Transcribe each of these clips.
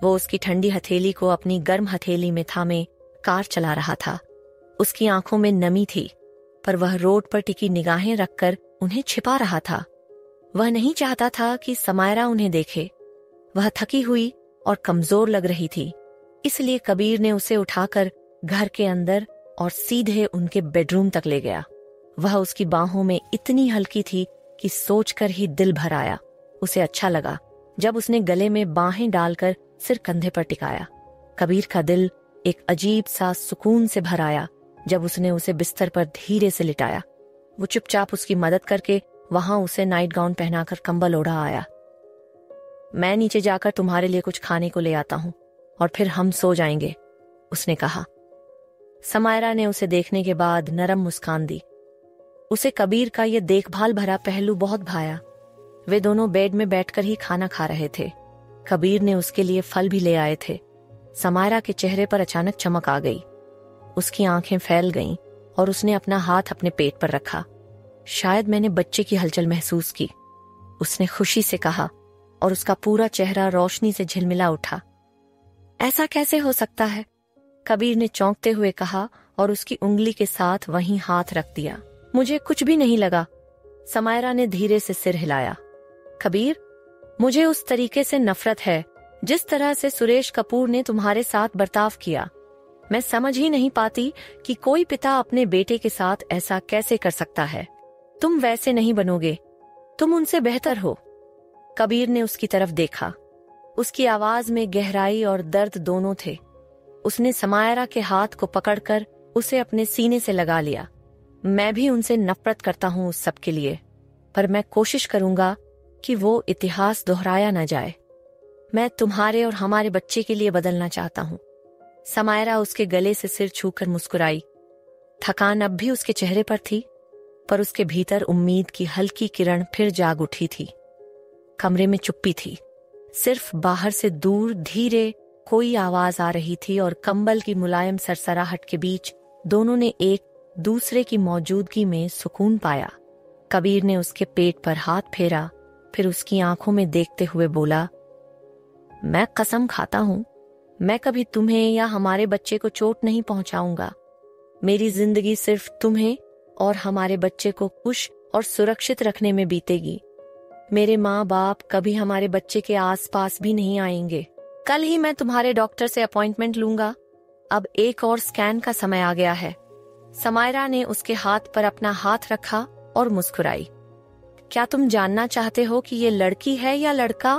वो उसकी ठंडी हथेली को अपनी गर्म हथेली में थामे कार चला रहा था। उसकी आंखों में नमी थी, पर वह रोड पर टिकी निगाहें रखकर उन्हें छिपा रहा था। वह नहीं चाहता था कि समायरा उन्हें देखे। वह थकी हुई और कमजोर लग रही थी, इसलिए कबीर ने उसे उठाकर घर के अंदर और सीधे उनके बेडरूम तक ले गया। वह उसकी बाहों में इतनी हल्की थी कि सोचकर ही दिल भर आया। उसे अच्छा लगा जब उसने गले में बाहें डालकर सिर कंधे पर टिकाया। कबीर का दिल एक अजीब सा सुकून से भर आया जब उसने उसे बिस्तर पर धीरे से लिटाया। वो चुपचाप उसकी मदद करके वहां उसे नाइट गाउन पहनाकर कंबल ओढ़ा आया। मैं नीचे जाकर तुम्हारे लिए कुछ खाने को ले आता हूं और फिर हम सो जाएंगे, उसने कहा। समायरा ने उसे देखने के बाद नरम मुस्कान दी। उसे कबीर का यह देखभाल भरा पहलू बहुत भाया। वे दोनों बेड में बैठकर ही खाना खा रहे थे। कबीर ने उसके लिए फल भी ले आए थे। समायरा के चेहरे पर अचानक चमक आ गई। उसकी आंखें फैल गईं और उसने अपना हाथ अपने पेट पर रखा। शायद मैंने बच्चे की हलचल महसूस की, उसने खुशी से कहा, और उसका पूरा चेहरा रोशनी से झिलमिला उठा। ऐसा कैसे हो सकता है? कबीर ने चौंकते हुए कहा और उसकी उंगली के साथ वहीं हाथ रख दिया। मुझे कुछ भी नहीं लगा, समायरा ने धीरे से सिर हिलाया। कबीर, मुझे उस तरीके से नफरत है जिस तरह से सुरेश कपूर ने तुम्हारे साथ बर्ताव किया। मैं समझ ही नहीं पाती कि कोई पिता अपने बेटे के साथ ऐसा कैसे कर सकता है। तुम वैसे नहीं बनोगे, तुम उनसे बेहतर हो। कबीर ने उसकी तरफ देखा। उसकी आवाज में गहराई और दर्द दोनों थे। उसने समायरा के हाथ को पकड़कर उसे अपने सीने से लगा लिया। मैं भी उनसे नफरत करता हूं उस सब के लिए, पर मैं कोशिश करूंगा कि वो इतिहास दोहराया न जाए। मैं तुम्हारे और हमारे बच्चे के लिए बदलना चाहता हूं। समायरा उसके गले से सिर छूकर मुस्कुराई। थकान अब भी उसके चेहरे पर थी, पर उसके भीतर उम्मीद की हल्की किरण फिर जाग उठी थी। कमरे में चुप्पी थी। सिर्फ बाहर से दूर धीरे कोई आवाज आ रही थी और कंबल की मुलायम सरसराहट के बीच दोनों ने एक दूसरे की मौजूदगी में सुकून पाया। कबीर ने उसके पेट पर हाथ फेरा, फिर उसकी आंखों में देखते हुए बोला, मैं कसम खाता हूं, मैं कभी तुम्हें या हमारे बच्चे को चोट नहीं पहुंचाऊंगा। मेरी जिंदगी सिर्फ तुम्हें और हमारे बच्चे को खुश और सुरक्षित रखने में बीतेगी। मेरे माँ बाप कभी हमारे बच्चे के आसपास भी नहीं आएंगे। कल ही मैं तुम्हारे डॉक्टर से अपॉइंटमेंट लूंगा। अब एक और स्कैन का समय आ गया है। समायरा ने उसके हाथ पर अपना हाथ रखा और मुस्कुराई। क्या तुम जानना चाहते हो कि ये लड़की है या लड़का?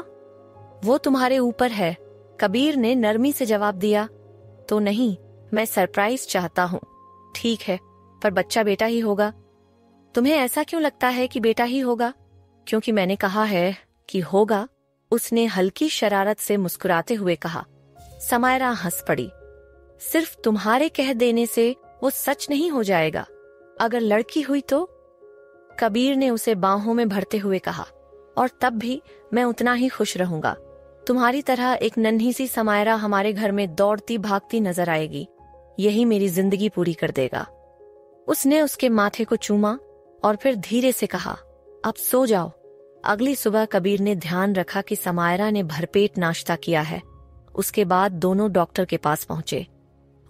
वो तुम्हारे ऊपर है, कबीर ने नरमी से जवाब दिया। तो नहीं, मैं सरप्राइज चाहता हूँ। ठीक है, पर बच्चा बेटा ही होगा। तुम्हें ऐसा क्यों लगता है कि बेटा ही होगा? क्योंकि मैंने कहा है कि होगा, उसने हल्की शरारत से मुस्कुराते हुए कहा। समायरा हंस पड़ी। सिर्फ तुम्हारे कह देने से वो सच नहीं हो जाएगा। अगर लड़की हुई तो? कबीर ने उसे बाहों में भरते हुए कहा, और तब भी मैं उतना ही खुश रहूंगा। तुम्हारी तरह एक नन्ही सी समायरा हमारे घर में दौड़ती भागती नजर आएगी। यही मेरी जिंदगी पूरी कर देगा। उसने उसके माथे को चूमा और फिर धीरे से कहा, अब सो जाओ। अगली सुबह कबीर ने ध्यान रखा कि समायरा ने भरपेट नाश्ता किया है। उसके बाद दोनों डॉक्टर के पास पहुंचे।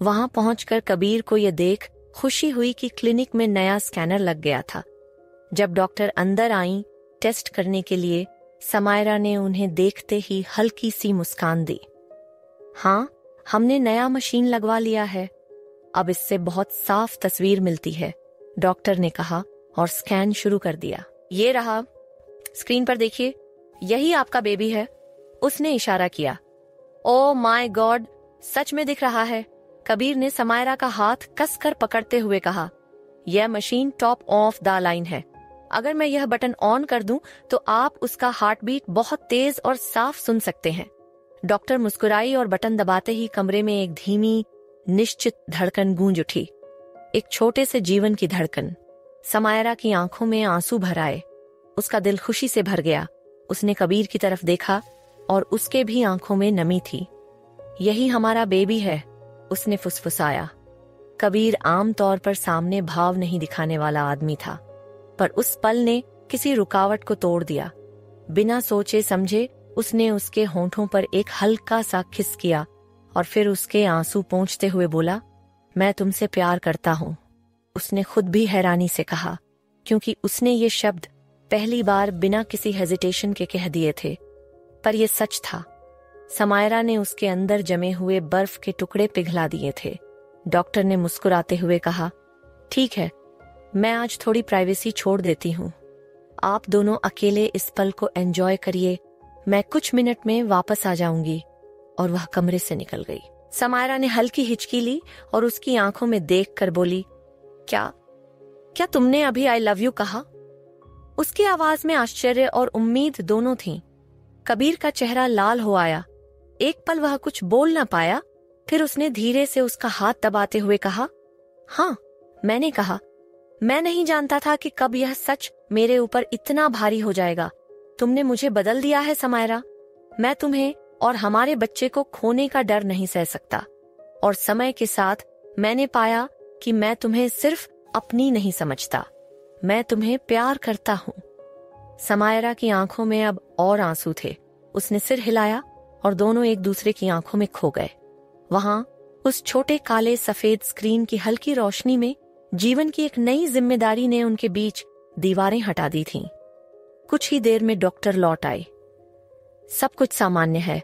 वहां पहुंचकर कबीर को यह देख खुशी हुई कि क्लिनिक में नया स्कैनर लग गया था। जब डॉक्टर अंदर आईं टेस्ट करने के लिए, समायरा ने उन्हें देखते ही हल्की सी मुस्कान दी। हाँ, हमने नया मशीन लगवा लिया है। अब इससे बहुत साफ तस्वीर मिलती है, डॉक्टर ने कहा और स्कैन शुरू कर दिया। ये रहा, स्क्रीन पर देखिए, यही आपका बेबी है। उसने इशारा किया। ओ माय गॉड, सच में दिख रहा है, कबीर ने समायरा का हाथ कसकर पकड़ते हुए कहा। यह machine top of the line है। अगर मैं यह बटन ऑन कर दूं तो आप उसका हार्ट बीट बहुत तेज और साफ सुन सकते हैं। डॉक्टर मुस्कुराई और बटन दबाते ही कमरे में एक धीमी निश्चित धड़कन गूंज उठी। एक छोटे से जीवन की धड़कन। समायरा की आंखों में आंसू भर आए। उसका दिल खुशी से भर गया। उसने कबीर की तरफ देखा और उसके भी आंखों में नमी थी। यही हमारा बेबी है, उसने फुसफुसाया। कबीर आम तौर पर सामने भाव नहीं दिखाने वाला आदमी था, पर उस पल ने किसी रुकावट को तोड़ दिया। बिना सोचे समझे उसने उसके होंठों पर एक हल्का सा किस किया और फिर उसके आंसू पोंछते हुए बोला, मैं तुमसे प्यार करता हूं। उसने खुद भी हैरानी से कहा, क्योंकि उसने ये शब्द पहली बार बिना किसी हेजिटेशन के कह दिए थे, पर यह सच था। समायरा ने उसके अंदर जमे हुए बर्फ के टुकड़े पिघला दिए थे। डॉक्टर ने मुस्कुराते हुए कहा, ठीक है, मैं आज थोड़ी प्राइवेसी छोड़ देती हूँ। आप दोनों अकेले इस पल को एंजॉय करिए, मैं कुछ मिनट में वापस आ जाऊंगी। और वह कमरे से निकल गई। समायरा ने हल्की हिचकी ली और उसकी आंखों में देखकर बोली, क्या तुमने अभी आई लव यू कहा? उसकी आवाज में आश्चर्य और उम्मीद दोनों थीं। कबीर का चेहरा लाल हो आया। एक पल वह कुछ बोल न पाया, फिर उसने धीरे से उसका हाथ दबाते हुए कहा, हाँ, मैंने कहा। मैं नहीं जानता था कि कब यह सच मेरे ऊपर इतना भारी हो जाएगा। तुमने मुझे बदल दिया है समायरा। मैं तुम्हें और हमारे बच्चे को खोने का डर नहीं सह सकता। और समय के साथ मैंने पाया कि मैं तुम्हें सिर्फ अपनी नहीं समझता, मैं तुम्हें प्यार करता हूँ। समायरा की आंखों में अब और आंसू थे। उसने सिर हिलाया और दोनों एक दूसरे की आंखों में खो गए। वहां उस छोटे काले सफेद स्क्रीन की हल्की रोशनी में जीवन की एक नई जिम्मेदारी ने उनके बीच दीवारें हटा दी थीं। कुछ ही देर में डॉक्टर लौट आए। सब कुछ सामान्य है,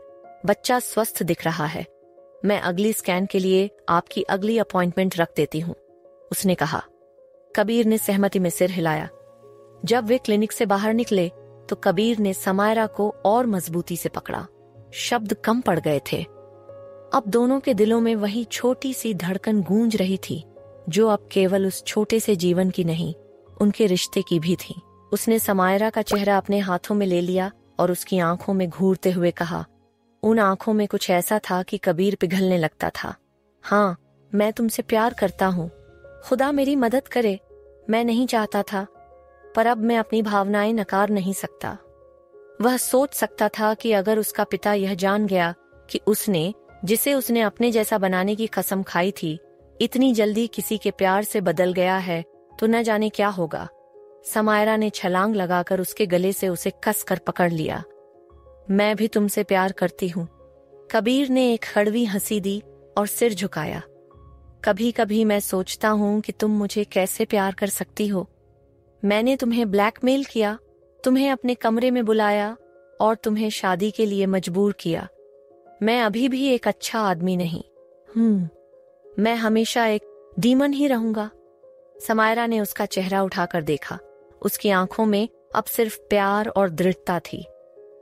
बच्चा स्वस्थ दिख रहा है। मैं अगली स्कैन के लिए आपकी अगली अपॉइंटमेंट रख देती हूँ, उसने कहा। कबीर ने सहमति में सिर हिलाया। जब वे क्लिनिक से बाहर निकले तो कबीर ने समायरा को और मजबूती से पकड़ा। शब्द कम पड़ गए थे। अब दोनों के दिलों में वही छोटी सी धड़कन गूंज रही थी, जो अब केवल उस छोटे से जीवन की नहीं, उनके रिश्ते की भी थी। उसने समायरा का चेहरा अपने हाथों में ले लिया और उसकी आंखों में घूरते हुए कहा। उन आंखों में कुछ ऐसा था कि कबीर पिघलने लगता था। हाँ, मैं तुमसे प्यार करता हूँ। खुदा मेरी मदद करे। मैं नहीं चाहता था, पर अब मैं अपनी भावनाएं नकार नहीं सकता। वह सोच सकता था कि अगर उसका पिता यह जान गया कि उसने, जिसे उसने अपने जैसा बनाने की कसम खाई थी, इतनी जल्दी किसी के प्यार से बदल गया है, तो न जाने क्या होगा। समायरा ने छलांग लगाकर उसके गले से उसे कसकर पकड़ लिया। मैं भी तुमसे प्यार करती हूँ। कबीर ने एक कड़वी हंसी दी और सिर झुकाया। कभी कभी मैं सोचता हूँ कि तुम मुझे कैसे प्यार कर सकती हो। मैंने तुम्हें ब्लैकमेल किया, तुम्हें अपने कमरे में बुलाया और तुम्हें शादी के लिए मजबूर किया। मैं अभी भी एक अच्छा आदमी नहीं। मैं हमेशा एक डीमन ही रहूंगा। समायरा ने उसका चेहरा उठाकर देखा। उसकी आंखों में अब सिर्फ प्यार और दृढ़ता थी।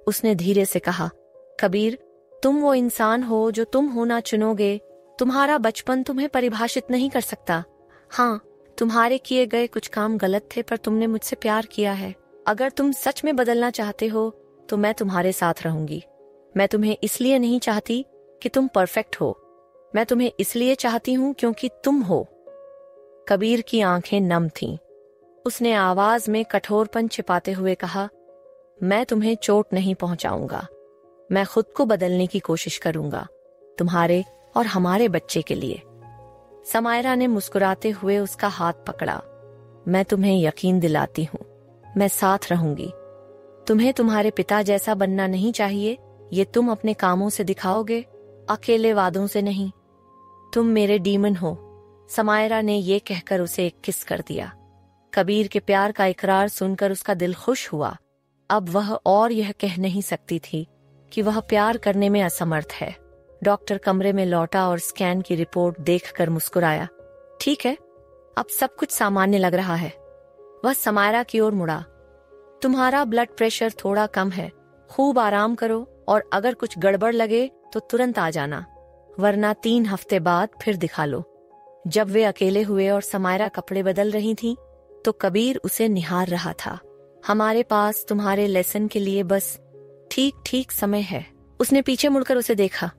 उसने धीरे से कहा, कबीर, तुम वो इंसान हो जो तुम होना चुनोगे। तुम्हारा बचपन तुम्हें परिभाषित नहीं कर सकता। हाँ, तुम्हारे किए गए कुछ काम गलत थे, पर तुमने मुझसे प्यार किया है। अगर तुम सच में बदलना चाहते हो तो मैं तुम्हारे साथ रहूंगी। मैं तुम्हें इसलिए नहीं चाहती कि तुम परफेक्ट हो, मैं तुम्हें इसलिए चाहती हूं क्योंकि तुम हो। कबीर की आंखें नम थीं। उसने आवाज में कठोरपन छिपाते हुए कहा, मैं तुम्हें चोट नहीं पहुंचाऊंगा। मैं खुद को बदलने की कोशिश करूंगा, तुम्हारे और हमारे बच्चे के लिए। समायरा ने मुस्कुराते हुए उसका हाथ पकड़ा। मैं तुम्हें यकीन दिलाती हूँ, मैं साथ रहूंगी। तुम्हें तुम्हारे पिता जैसा बनना नहीं चाहिए, ये तुम अपने कामों से दिखाओगे, अकेले वादों से नहीं। तुम मेरे डीमन हो। समायरा ने ये कहकर उसे एक किस कर दिया। कबीर के प्यार का इकरार सुनकर उसका दिल खुश हुआ। अब वह और यह कह नहीं सकती थी कि वह प्यार करने में असमर्थ है। डॉक्टर कमरे में लौटा और स्कैन की रिपोर्ट देखकर मुस्कुराया। ठीक है, अब सब कुछ सामान्य लग रहा है। वह समायरा की ओर मुड़ा। तुम्हारा ब्लड प्रेशर थोड़ा कम है, खूब आराम करो और अगर कुछ गड़बड़ लगे तो तुरंत आ जाना, वरना 3 हफ्ते बाद फिर दिखा लो। जब वे अकेले हुए और समायरा कपड़े बदल रही थी तो कबीर उसे निहार रहा था। हमारे पास तुम्हारे लेसन के लिए बस ठीक ठीक समय है। उसने पीछे मुड़कर उसे देखा।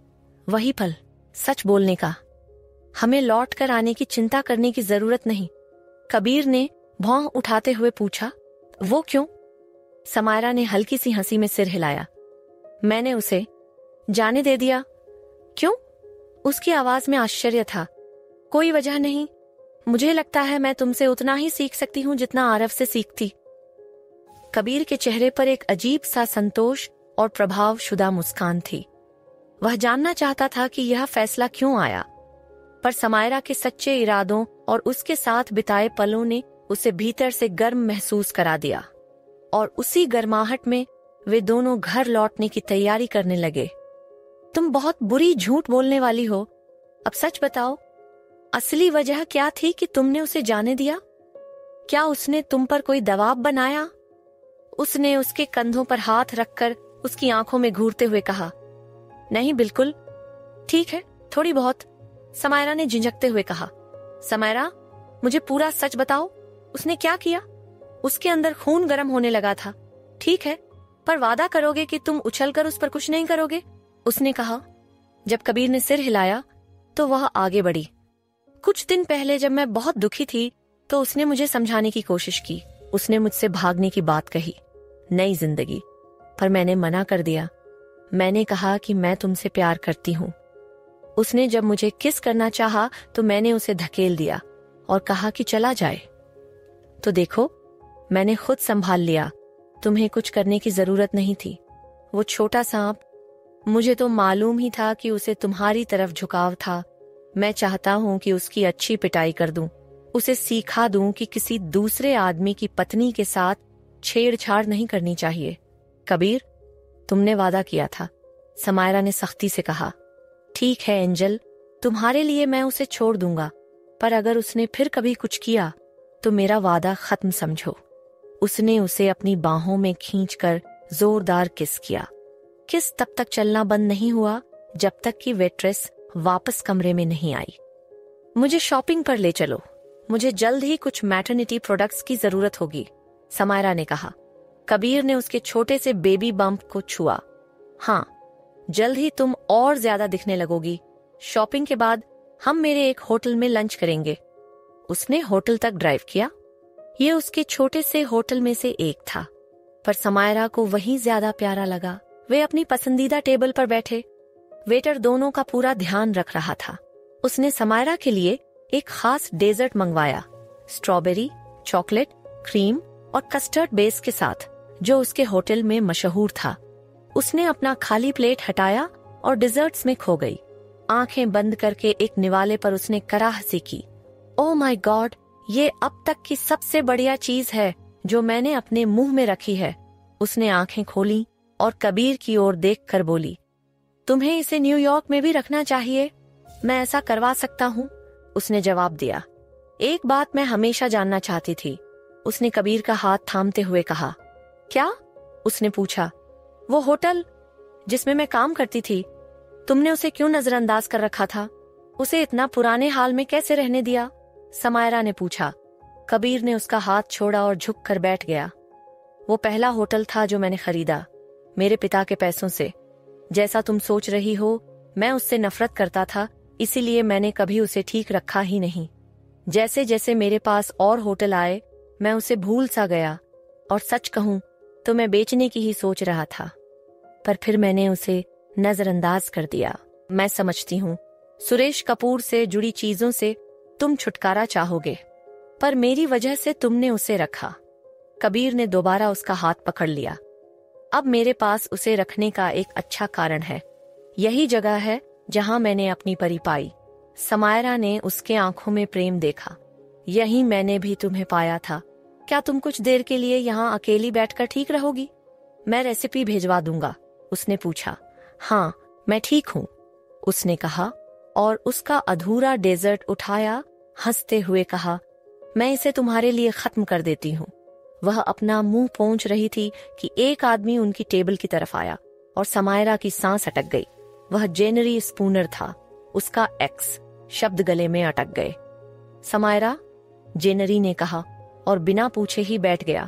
वही पल, सच बोलने का। हमें लौट कर आने की चिंता करने की जरूरत नहीं। कबीर ने भौं उठाते हुए पूछा, वो क्यों? समायरा ने हल्की सी हंसी में सिर हिलाया। मैंने उसे जाने दे दिया। क्यों? उसकी आवाज में आश्चर्य था। कोई वजह नहीं। मुझे लगता है मैं तुमसे उतना ही सीख सकती हूँ जितना आरव से सीखती। कबीर के चेहरे पर एक अजीब सा संतोष और प्रभावशुदा मुस्कान थी। वह जानना चाहता था कि यह फैसला क्यों आया, पर समायरा के सच्चे इरादों और उसके साथ बिताए पलों ने उसे भीतर से गर्म महसूस करा दिया। और उसी गर्माहट में वे दोनों घर लौटने की तैयारी करने लगे। तुम बहुत बुरी झूठ बोलने वाली हो, अब सच बताओ, असली वजह क्या थी कि तुमने उसे जाने दिया? क्या उसने तुम पर कोई दबाव बनाया? उसने उसके कंधों पर हाथ रखकर उसकी आंखों में घूरते हुए कहा। नहीं, बिल्कुल ठीक है, थोड़ी बहुत, समायरा ने झिझकते हुए कहा। समायरा, मुझे पूरा सच बताओ, उसने क्या किया? उसके अंदर खून गर्म होने लगा था। ठीक है, पर वादा करोगे कि तुम उछलकर उस पर कुछ नहीं करोगे? उसने कहा। जब कबीर ने सिर हिलाया तो वह आगे बढ़ी। कुछ दिन पहले जब मैं बहुत दुखी थी तो उसने मुझे समझाने की कोशिश की। उसने मुझसे भागने की बात कही, नई जिंदगी, पर मैंने मना कर दिया। मैंने कहा कि मैं तुमसे प्यार करती हूँ। उसने जब मुझे किस करना चाहा तो मैंने उसे धकेल दिया और कहा कि चला जाए। तो देखो, मैंने खुद संभाल लिया, तुम्हें कुछ करने की जरूरत नहीं थी। वो छोटा सांप, मुझे तो मालूम ही था कि उसे तुम्हारी तरफ झुकाव था। मैं चाहता हूं कि उसकी अच्छी पिटाई कर दूं, उसे सिखा दूं कि किसी दूसरे आदमी की पत्नी के साथ छेड़छाड़ नहीं करनी चाहिए। कबीर, तुमने वादा किया था, समायरा ने सख्ती से कहा। ठीक है एंजल, तुम्हारे लिए मैं उसे छोड़ दूंगा, पर अगर उसने फिर कभी कुछ किया तो मेरा वादा खत्म समझो। उसने उसे अपनी बाहों में खींचकर जोरदार किस किया। किस तब तक चलना बंद नहीं हुआ जब तक कि वेट्रेस वापस कमरे में नहीं आई। मुझे शॉपिंग पर ले चलो, मुझे जल्द ही कुछ मैटरनिटी प्रोडक्ट्स की जरूरत होगी, समायरा ने कहा। कबीर ने उसके छोटे से बेबी बम्प को छुआ। हाँ, जल्द ही तुम और ज्यादा दिखने लगोगी। शॉपिंग के बाद हम मेरे एक होटल में लंच करेंगे। उसने होटल तक ड्राइव किया। ये उसके छोटे से होटल में से एक था, पर समायरा को वही ज्यादा प्यारा लगा। वे अपनी पसंदीदा टेबल पर बैठे। वेटर दोनों का पूरा ध्यान रख रहा था। उसने समायरा के लिए एक खास डेजर्ट मंगवाया, स्ट्रॉबेरी, चॉकलेट, क्रीम और कस्टर्ड बेस के साथ, जो उसके होटल में मशहूर था। उसने अपना खाली प्लेट हटाया और डिजर्ट्स में खो गई। आंखें बंद करके एक निवाले पर उसने कराह सी की। ओह माय गॉड, ये अब तक की सबसे बढ़िया चीज है जो मैंने अपने मुंह में रखी है। उसने आंखें खोली और कबीर की ओर देखकर बोली, तुम्हें इसे न्यूयॉर्क में भी रखना चाहिए, मैं ऐसा करवा सकता हूँ। उसने जवाब दिया। एक बात मैं हमेशा जानना चाहती थी, उसने कबीर का हाथ थामते हुए कहा। क्या? उसने पूछा। वो होटल जिसमें मैं काम करती थी, तुमने उसे क्यों नजरअंदाज कर रखा था? उसे इतना पुराने हाल में कैसे रहने दिया? समायरा ने पूछा। कबीर ने उसका हाथ छोड़ा और झुक कर बैठ गया। वो पहला होटल था जो मैंने खरीदा, मेरे पिता के पैसों से। जैसा तुम सोच रही हो, मैं उससे नफरत करता था, इसीलिए मैंने कभी उसे ठीक रखा ही नहीं। जैसे जैसे मेरे पास और होटल आए, मैं उसे भूल सा गया, और सच कहूं तो मैं बेचने की ही सोच रहा था, पर फिर मैंने उसे नजरअंदाज कर दिया। मैं समझती हूँ सुरेश कपूर से जुड़ी चीजों से तुम छुटकारा चाहोगे, पर मेरी वजह से तुमने उसे रखा। कबीर ने दोबारा उसका हाथ पकड़ लिया। अब मेरे पास उसे रखने का एक अच्छा कारण है। यही जगह है जहां मैंने अपनी परी पाई। समायरा ने उसके आंखों में प्रेम देखा। यही मैंने भी तुम्हें पाया था। क्या तुम कुछ देर के लिए यहाँ अकेली बैठकर ठीक रहोगी? मैं रेसिपी भेजवा दूंगा, उसने पूछा। हाँ, मैं ठीक हूँ, उसने कहा और उसका अधूरा डेजर्ट उठाया, हंसते हुए कहा, मैं इसे तुम्हारे लिए खत्म कर देती हूँ। वह अपना मुंह पोंछ रही थी कि एक आदमी उनकी टेबल की तरफ आया और समायरा की सांस अटक गई। वह जेनरी स्पूनर था, उसका एक्स। शब्द गले में अटक गए। समायरा, जेनरी ने कहा और बिना पूछे ही बैठ गया।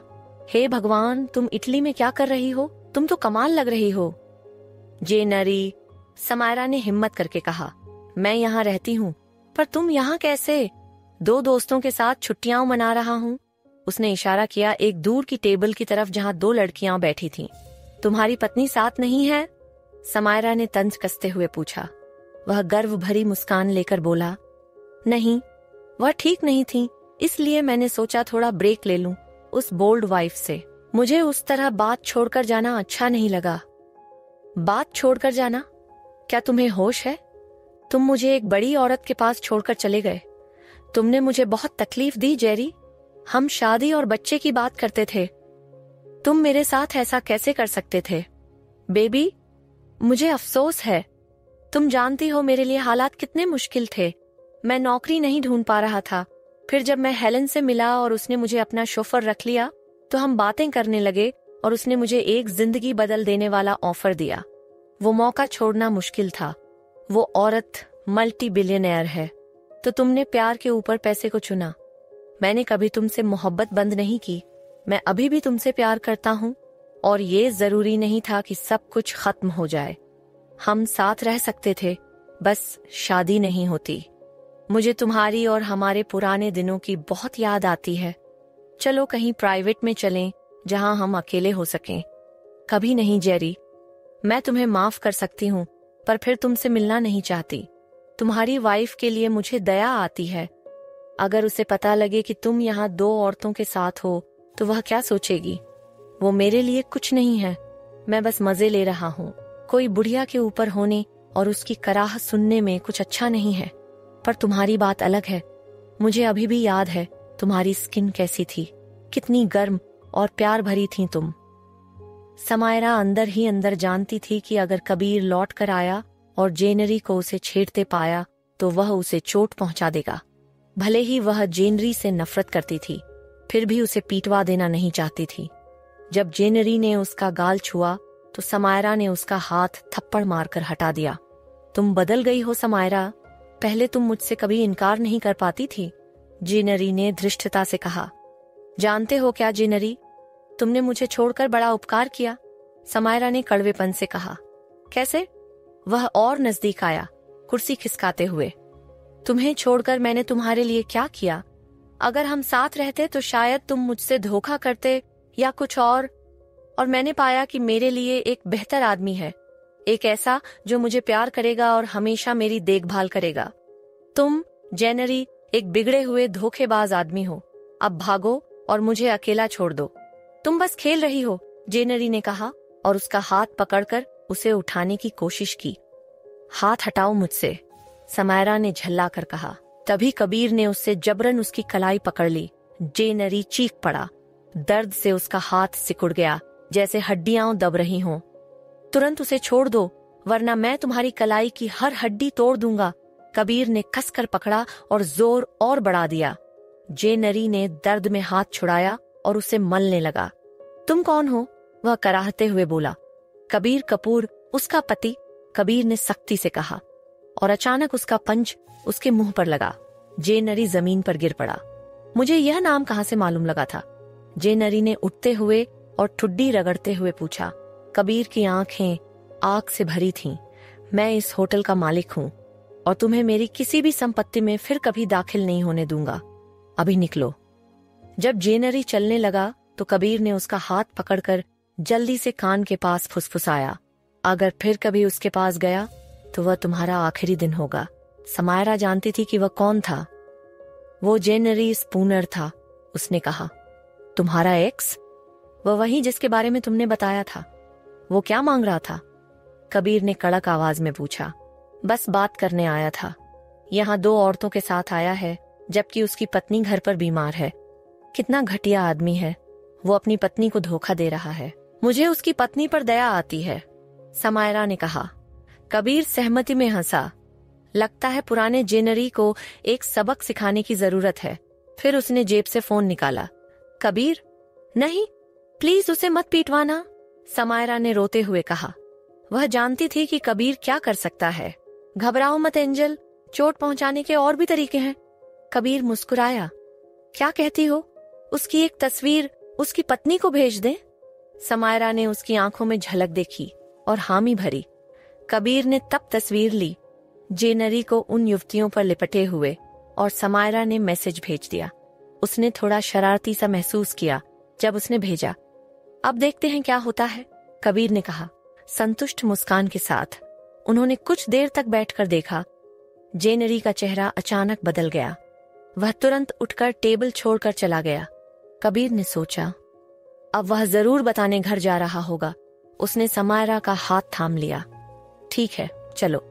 हे भगवान, तुम इटली में क्या कर रही हो? तुम तो कमाल लग रही हो। जेनरी, समायरा ने हिम्मत करके कहा, मैं यहाँ रहती हूँ, पर तुम यहाँ कैसे? 2 दोस्तों के साथ छुट्टियां मना रहा हूँ। उसने इशारा किया एक दूर की टेबल की तरफ जहाँ 2 लड़कियां बैठी थीं। तुम्हारी पत्नी साथ नहीं है? समायरा ने तंज कसते हुए पूछा। वह गर्व भरी मुस्कान लेकर बोला, नहीं, वह ठीक नहीं थी, इसलिए मैंने सोचा थोड़ा ब्रेक ले लूं उस बोल्ड वाइफ से। मुझे उस तरह बात छोड़कर जाना अच्छा नहीं लगा। बात छोड़कर जाना? क्या तुम्हें होश है? तुम मुझे एक बड़ी औरत के पास छोड़कर चले गए। तुमने मुझे बहुत तकलीफ दी जेरी। हम शादी और बच्चे की बात करते थे। तुम मेरे साथ ऐसा कैसे कर सकते थे? बेबी, मुझे अफसोस है। तुम जानती हो मेरे लिए हालात कितने मुश्किल थे। मैं नौकरी नहीं ढूंढ पा रहा था। फिर जब मैं हेलन से मिला और उसने मुझे अपना शोफर रख लिया तो हम बातें करने लगे और उसने मुझे एक जिंदगी बदल देने वाला ऑफर दिया। वो मौका छोड़ना मुश्किल था। वो औरत मल्टी बिलियनर है। तो तुमने प्यार के ऊपर पैसे को चुना। मैंने कभी तुमसे मोहब्बत बंद नहीं की। मैं अभी भी तुमसे प्यार करता हूँ और ये जरूरी नहीं था कि सब कुछ खत्म हो जाए। हम साथ रह सकते थे, बस शादी नहीं होती। मुझे तुम्हारी और हमारे पुराने दिनों की बहुत याद आती है। चलो कहीं प्राइवेट में चलें जहां हम अकेले हो सकें। कभी नहीं जेरी। मैं तुम्हें माफ कर सकती हूँ पर फिर तुमसे मिलना नहीं चाहती। तुम्हारी वाइफ के लिए मुझे दया आती है। अगर उसे पता लगे कि तुम यहाँ 2 औरतों के साथ हो तो वह क्या सोचेगी? वो मेरे लिए कुछ नहीं है। मैं बस मजे ले रहा हूँ। कोई बुढ़िया के ऊपर होने और उसकी कराह सुनने में कुछ अच्छा नहीं है। पर तुम्हारी बात अलग है। मुझे अभी भी याद है तुम्हारी स्किन कैसी थी, कितनी गर्म और प्यार भरी थी तुम। समायरा अंदर ही अंदर जानती थी कि अगर कबीर लौट कर आया और जेनरी को उसे छेड़ते पाया तो वह उसे चोट पहुंचा देगा। भले ही वह जेनरी से नफरत करती थी, फिर भी उसे पीटवा देना नहीं चाहती थी। जब जेनरी ने उसका गाल छुआ तो समायरा ने उसका हाथ थप्पड़ मारकर हटा दिया। तुम बदल गई हो समायरा। पहले तुम मुझसे कभी इनकार नहीं कर पाती थी, जेनरी ने धृष्टता से कहा। जानते हो क्या जेनरी, तुमने मुझे छोड़कर बड़ा उपकार किया, समायरा ने कड़वेपन से कहा। कैसे? वह और नजदीक आया, कुर्सी खिसकाते हुए। तुम्हें छोड़कर मैंने तुम्हारे लिए क्या किया? अगर हम साथ रहते तो शायद तुम मुझसे धोखा करते या कुछ और मैंने पाया कि मेरे लिए एक बेहतर आदमी है, एक ऐसा जो मुझे प्यार करेगा और हमेशा मेरी देखभाल करेगा। तुम जेनरी एक बिगड़े हुए धोखेबाज आदमी हो। अब भागो और मुझे अकेला छोड़ दो। तुम बस खेल रही हो, जेनरी ने कहा और उसका हाथ पकड़कर उसे उठाने की कोशिश की। हाथ हटाओ मुझसे, समायरा ने झल्ला कर कहा। तभी कबीर ने उससे जबरन उसकी कलाई पकड़ ली। जेनरी चीख पड़ा। दर्द से उसका हाथ सिकुड़ गया, जैसे हड्डियां दब रही हों। तुरंत उसे छोड़ दो वरना मैं तुम्हारी कलाई की हर हड्डी तोड़ दूंगा। कबीर ने कसकर पकड़ा और जोर और बढ़ा दिया। जेनरी ने दर्द में हाथ छुड़ाया और उसे मलने लगा। तुम कौन हो? वह कराहते हुए बोला। कबीर कपूर, उसका पति, कबीर ने सख्ती से कहा और अचानक उसका पंच उसके मुंह पर लगा। जेनरी जमीन पर गिर पड़ा। मुझे यह नाम कहां से मालूम लगा था? जेनरी ने उठते हुए और ठुड्डी रगड़ते हुए पूछा। कबीर की आंखें आग से भरी थीं। मैं इस होटल का मालिक हूं और तुम्हें मेरी किसी भी संपत्ति में फिर कभी दाखिल नहीं होने दूंगा। अभी निकलो। जब जेनरी चलने लगा तो कबीर ने उसका हाथ पकड़कर जल्दी से कान के पास फुसफुसाया। अगर फिर कभी उसके पास गया तो वह तुम्हारा आखिरी दिन होगा। समायरा जानती थी कि वह कौन था। वो जेनरी स्पूनर था। उसने कहा, तुम्हारा एक्स? वह वही जिसके बारे में तुमने बताया था। वो क्या मांग रहा था? कबीर ने कड़क आवाज में पूछा। बस बात करने आया था। यहाँ 2 औरतों के साथ आया है जबकि उसकी पत्नी घर पर बीमार है। कितना घटिया आदमी है। वो अपनी पत्नी को धोखा दे रहा है। मुझे उसकी पत्नी पर दया आती है, समायरा ने कहा। कबीर सहमति में हंसा। लगता है पुराने जेनरी को एक सबक सिखाने की जरूरत है। फिर उसने जेब से फोन निकाला। कबीर, नहीं, प्लीज उसे मत पीटवाना, समायरा ने रोते हुए कहा। वह जानती थी कि कबीर क्या कर सकता है। घबराओ मत एंजल, चोट पहुंचाने के और भी तरीके हैं। कबीर मुस्कुराया। क्या कहती हो? उसकी एक तस्वीर उसकी पत्नी को भेज दें? समायरा ने उसकी आंखों में झलक देखी और हामी भरी। कबीर ने तब तस्वीर ली, जेनरी को उन युवतियों पर लिपटे हुए, और समायरा ने मैसेज भेज दिया। उसने थोड़ा शरारती सा महसूस किया जब उसने भेजा। अब देखते हैं क्या होता है, कबीर ने कहा संतुष्ट मुस्कान के साथ। उन्होंने कुछ देर तक बैठकर देखा। जेनरी का चेहरा अचानक बदल गया। वह तुरंत उठकर टेबल छोड़कर चला गया। कबीर ने सोचा, अब वह जरूर बताने घर जा रहा होगा उसने समायरा का हाथ थाम लिया। ठीक है, चलो,